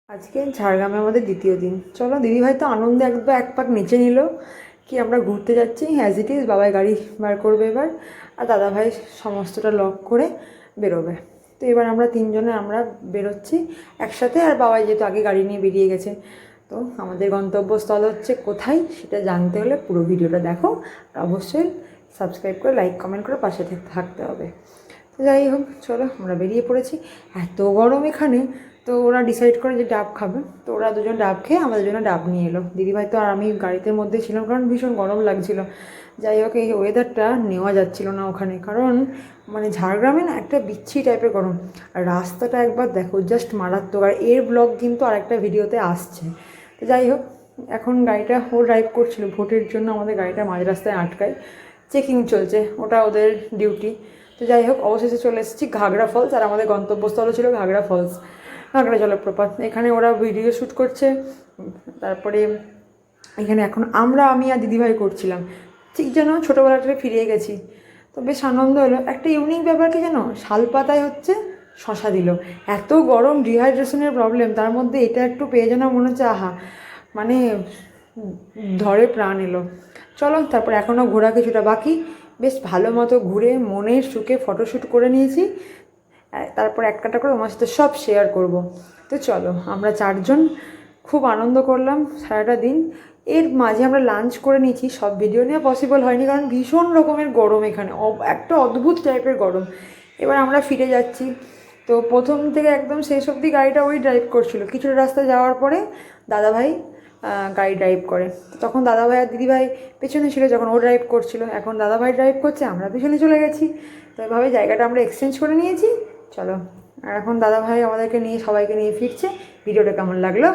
আজকে ঝাড়গ্রামে আমাদের দ্বিতীয় দিন। চলো, দিদিভাই তো আনন্দে একবার এক পাক নেচে নিল কি আমরা ঘুরতে যাচ্ছি অ্যাজ ইট ইজ। বাবাই গাড়ি বার করবে এবার, আর দাদাভাই সমস্তটা লক করে বেরোবে। তো এবার আমরা তিনজনে আমরা বেরোচ্ছি একসাথে, আর বাবাই যেহেতু আগে গাড়ি নিয়ে বেরিয়ে গেছে। তো আমাদের গন্তব্যস্থল হচ্ছে কোথায় সেটা জানতে হলে পুরো ভিডিওটা দেখো, আর অবশ্যই সাবস্ক্রাইব করে লাইক কমেন্ট করে পাশে থাকতে হবে। তো যাই হোক, চলো আমরা বেরিয়ে পড়েছি। এত গরম এখানে, তো ওরা ডিসাইড করে যে ডাব খাবে, তো ওরা দুজন ডাব খেয়ে আমাদের জন্য ডাব নিয়ে এলো। দিদিভাই তো আর আমি গাড়িতে মধ্যে ছিলাম কারণ ভীষণ গরম লাগছিল। যাই হোক, এই ওয়েদারটা নেওয়া যাচ্ছিল না ওখানে, কারণ মানে ঝাড়গ্রামে না একটা বিচ্ছি টাইপের গরম। আর রাস্তাটা একবার দেখো, জাস্ট মারাত্মক। আর এর ব্লগ কিন্তু আরেকটা ভিডিওতে আসছে। তো যাই হোক, এখন গাড়িটা ও ড্রাইভ করছিল, ভোটের জন্য আমাদের গাড়িটা মাঝ রাস্তায় আটকায়, চেকিং চলছে, ওটা ওদের ডিউটি। তো যাই হোক, অবশেষে চলে এসেছি ঘাগড়া ফলস, আর আমাদের গন্তব্যস্থল ছিল ঘাগড়া ফলস, ঘাগড়া জলপ্রপাত। এখানে ওরা ভিডিও শ্যুট করছে। তারপরে এখানে এখন আমি আর দিদিভাই করছিলাম, ঠিক যেন ছোটোবেলাটায় ফিরে গেছি। তো বেশ আনন্দ হলো। একটা ইউনিক ব্যাপার কি যেন, শালপাতায় হচ্ছে শশা দিল। এত গরম, ডিহাইড্রেশনের প্রবলেম, তার মধ্যে এটা একটু পেয়ে যেন মনে হচ্ছে আহা, মানে ধরে প্রাণ এলো। চলো, তারপর এখনও ঘোরা কিছুটা বাকি। বেশ ভালো মতো ঘুরে মনের সুখে ফটোশ্যুট করে নিয়েছি। তারপর একটা করে তোমার সাথে সব শেয়ার করব। তো চলো, আমরা চারজন খুব আনন্দ করলাম সারাটা দিন। এর মাঝে আমরা লাঞ্চ করে নিয়েছি, সব ভিডিও নেওয়া পসিবল হয়নি কারণ ভীষণ রকমের গরম এখানে, একটা অদ্ভুত টাইপের গরম। এবার আমরা ফিরে যাচ্ছি। তো প্রথম থেকে একদম শেষ অবধি গাড়িটা ওই ড্রাইভ করছিল। কিছুটা রাস্তা যাওয়ার পরে দাদাভাই গাড়ি ড্রাইভ করে। তখন দাদাভাই আর দিদিভাই পেছনে ছিল যখন ও ড্রাইভ করছিল, এখন দাদাভাই ড্রাইভ করছে, আমরা পেছনে চলে গেছি। তো এভাবে জায়গাটা আমরা এক্সচেঞ্জ করে নিয়েছি। চলো, আর এখন দাদাভাই আমাদেরকে নিয়ে সবাইকে নিয়ে ফিরছে। ভিডিওটা কেমন লাগলো